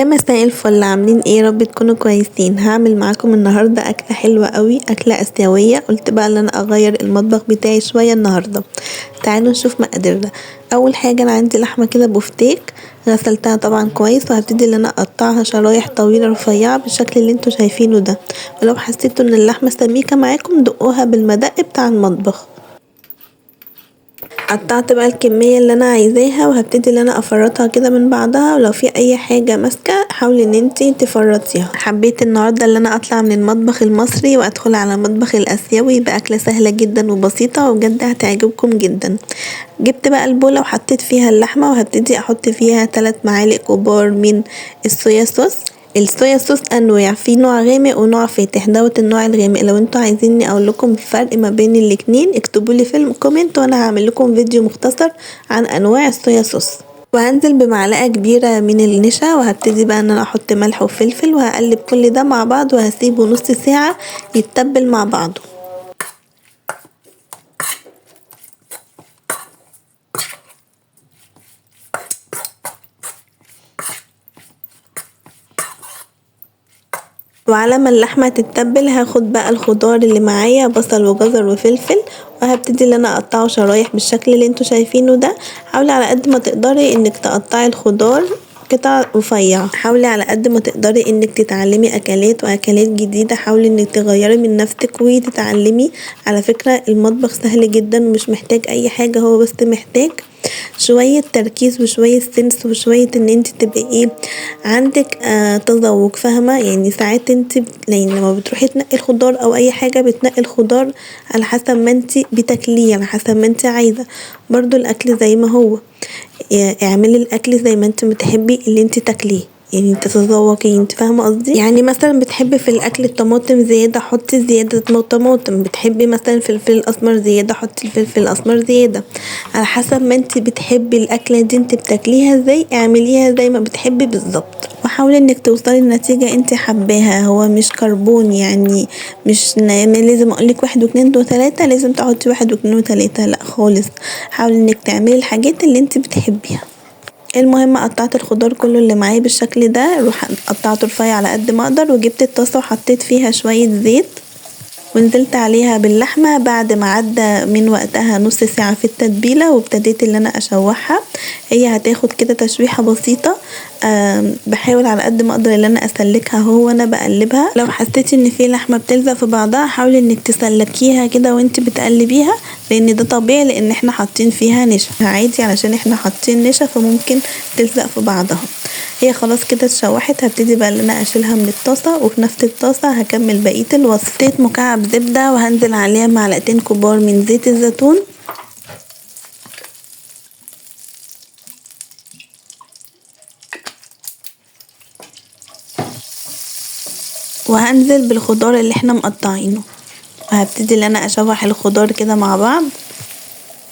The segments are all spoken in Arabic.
يا مساء الفل، عاملين ايه؟ يا رب تكونوا كويسين. هعمل معاكم النهارده اكله حلوه قوي، اكله اسيويه. قلت بقى ان انا اغير المطبخ بتاعي شويه النهارده. تعالوا نشوف مقاديرنا. اول حاجه انا عندي لحمه كده بوفتيك، غسلتها طبعا كويس، وهبتدي ان انا اقطعها شرايح طويله رفيعه بالشكل اللي انتوا شايفينه ده. ولو حسيتوا ان اللحمه سميكه معاكم دقوها بالمدق بتاع المطبخ. قطعت بقى الكمية اللي انا عايزاها، وهبتدي ان انا افرطها كده من بعضها، ولو في اي حاجة ماسكة حاولي ان انتي تفرطيها. حبيت النهاردة ان انا اطلع من المطبخ المصري وادخل على المطبخ الاسيوي باكلة سهلة جدا وبسيطة، وبجد هتعجبكم جدا. جبت بقى البولة وحطيت فيها اللحمة، وهبتدي احط فيها 3 معالق كبار من الصويا صوص. الصويا صوص انواع، في نوع غامق ونوع فاتح. دوت النوع الغامق. لو انتوا عايزيني اقول لكم الفرق ما بين الاتنين اكتبوا لي في الكومنت، وانا هعمل لكم فيديو مختصر عن انواع الصويا صوص. وهنزل بمعلقه كبيره من النشا، وهبتدي بقى ان انا احط ملح وفلفل، وهقلب كل ده مع بعض، وهسيبه نص ساعه يتبل مع بعضه. وعلى ما اللحمة تتبل هاخد بقى الخضار اللي معايا، بصل وجزر وفلفل، وهبتدي ان انا اقطعه شرايح بالشكل اللي انتوا شايفينه ده. حاولي على قد ما تقدري انك تقطعي الخضار قطع رفيعة. حاولي على قد ما تقدري انك تتعلمي اكلات واكلات جديدة، حاولي انك تغيري من نفسك وتتعلمي. على فكرة المطبخ سهل جدا ومش محتاج اي حاجة، هو بس محتاج شوية تركيز وشوية سنس وشوية ان انت تبقي ايه، عندك تذوق. فاهمة؟ يعني ساعات انت يعني لما بتروحي تنقي الخضار او اي حاجة بتنقي الخضار على حسب ما انت بتاكليه، على حسب ما انت عايزة. برضو الاكل زي ما هو، اعملي الاكل زي ما انت بتحبي اللي انت تاكليه، يعني تتذوقي. انت فاهمه قصدي؟ يعني مثلا بتحبي في الاكل الطماطم زياده حطي زياده طماطم، بتحبي مثلا الفلفل الاسمر زياده حطي الفلفل الاسمر زياده، على حسب ما انت بتحبي الاكله دي انت بتاكليها ازاي، اعمليها زي ما بتحبي بالظبط. وحاولي انك توصلي لنتيجة انت حباها. هو مش كربون، يعني مش لازم اقولك 1 و2 و3 لازم تحطي 1 و2 و3، لا خالص. حاولي انك تعملي الحاجات اللي انت بتحبيها. المهم قطعت الخضار كله اللي معايا بالشكل ده، قطعته رفيع على قد ما اقدر، وجبت الطاسة وحطيت فيها شوية زيت، ونزلت عليها باللحمة بعد ما عدى من وقتها نص ساعة في التتبيلة، وابتديت ان انا اشوحها. هي هتاخد كده تشويحة بسيطة. بحاول على قد ما اقدر ان انا اسلكها هو وانا بقلبها. لو حسيتي ان في لحمة بتلزق في بعضها حاولي انك تسلكيها كده وانت بتقلبيها، لان ده طبيعي، لان احنا حاطين فيها نشا عادي، علشان احنا حاطين نشا فممكن تلزق في بعضها. هي خلاص كده اتشوحت، هبتدي بقى ان انا اشيلها من الطاسة، وفي نفس الطاسة هكمل بقية الوصفة. حطيت مكعب زبدة، وهنزل عليها معلقتين كبار من زيت الزيتون، وهنزل بالخضار اللي احنا مقطعينه، وهبتدي ان انا اشوح الخضار كده مع بعض.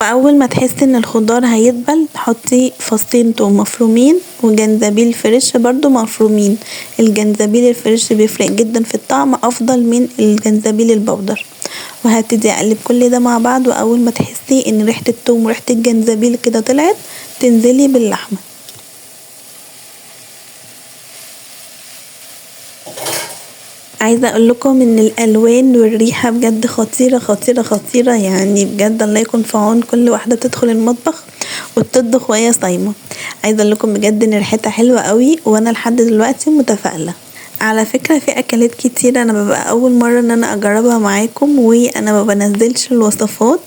واول ما تحسي ان الخضار هيدبل تحطي فصين توم مفرومين وجنزبيل فريش برضو مفرومين. الجنزبيل الفريش بيفرق جدا في الطعم، افضل من الجنزبيل البودر. وهبتدي اقلب كل ده مع بعض، واول ما تحسي ان ريحة التوم وريحة الجنزبيل كده طلعت تنزلي باللحمة. عايزة اقول لكم ان الالوان والريحة بجد خطيرة خطيرة خطيرة، يعني بجد الله يكون في عون كل واحدة تدخل المطبخ وتطبخ وهي صايمة. عايزة اقول لكم بجد ان ريحتها حلوة قوي، وانا لحد دلوقتي متفائلة. على فكرة في اكلات كتير انا ببقى اول مرة ان انا اجربها معاكم، وانا ما بنزلش الوصفات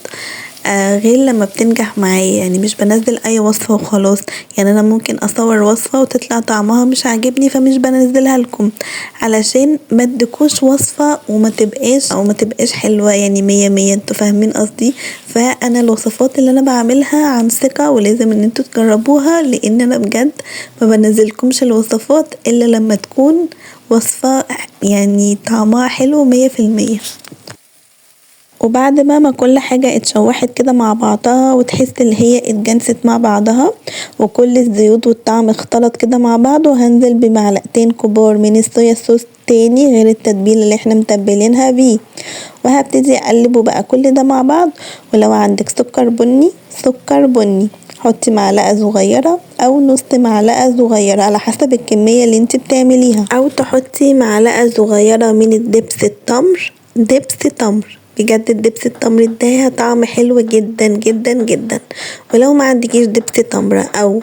غير لما بتنجح معايا. يعني مش بنزل اي وصفة وخلاص، يعني انا ممكن اصور وصفة وتطلع طعمها مش عاجبني فمش بنزلها لكم، علشان ما ادكوش وصفة وما تبقاش او ما تبقاش حلوة يعني 100 انتوا فاهمين قصدي. فانا الوصفات اللي انا بعملها عن ثقة، ولازم ان انتوا تجربوها، لان انا بجد ما بنزلكمش الوصفات الا لما تكون وصفة يعني طعمها حلو 100%. وبعد ما كل حاجة اتشوحت كده مع بعضها، وتحس اللي هي اتجانست مع بعضها، وكل الزيوت والطعم اختلط كده مع بعض، وهنزل بمعلقتين كبار من الصويا صوص تاني غير التتبيله اللي احنا متبلينها بيه. وهبتدي اقلبه بقى كل ده مع بعض. ولو عندك سكر بني سكر بني، حطي معلقة صغيرة او نص معلقة صغيرة على حسب الكمية اللي انت بتعمليها، او تحطي معلقة صغيرة من الدبس التمر. دبس تمر بجد، الدبس التمر اداها طعم حلو جدا جدا جدا. ولو ما عندكيش دبس تمر او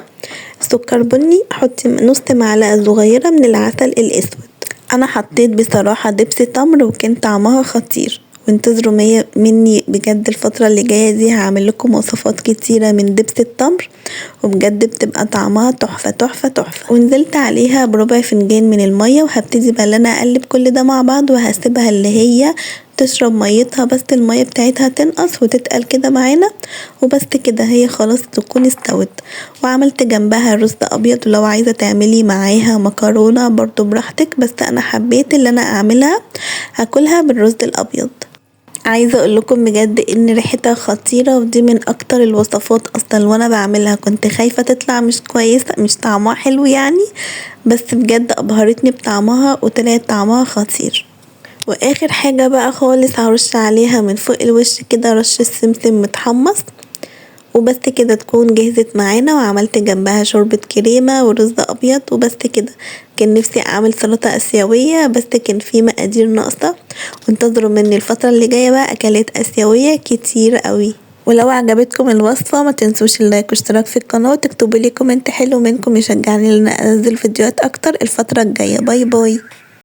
سكر بني، حطي نص معلقة صغيرة من العسل الاسود. انا حطيت بصراحة دبس تمر وكان طعمها خطير، وانتظروا مني بجد الفترة اللي جاية دي هعمل لكم وصفات كتيرة من دبس التمر، وبجد بتبقى طعمها تحفة تحفة تحفة. ونزلت عليها بربع فنجان من المية، وهبتدي بقى انا اقلب كل ده مع بعض، وهسيبها اللي هي تشرب ميتها، بس المية بتاعتها تنقص وتتقل كده معانا، وبس كده هي خلاص تكون استوت. وعملت جنبها رز ابيض، ولو عايزة تعملي معاها مكرونة برضو براحتك، بس انا حبيت اللي انا اعملها هاكلها بالرز الابيض. عايزة اقولكم بجد ان ريحتها خطيرة، ودي من اكتر الوصفات اصلا وانا بعملها كنت خايفة تطلع مش كويسة، مش طعمها حلو يعني، بس بجد ابهرتني بطعمها وطلعت طعمها خطير. واخر حاجة بقى خالص هرش عليها من فوق الوش كده رشة سمسم متحمص، وبس كده تكون جهزت معانا. وعملت جنبها شوربة كريمة ورز ابيض، وبس كده. كان نفسي اعمل سلطة اسيوية بس كان في مقادير ناقصة، وانتظروا مني الفترة اللي جاية بقى اكلات اسيوية كتير قوي. ولو عجبتكم الوصفة ما تنسوش اللايك واشتراك في القناة، وتكتبوا لي كومنت حلو منكم يشجعني ان انا انزل فيديوهات اكتر الفترة الجاية. باي باي.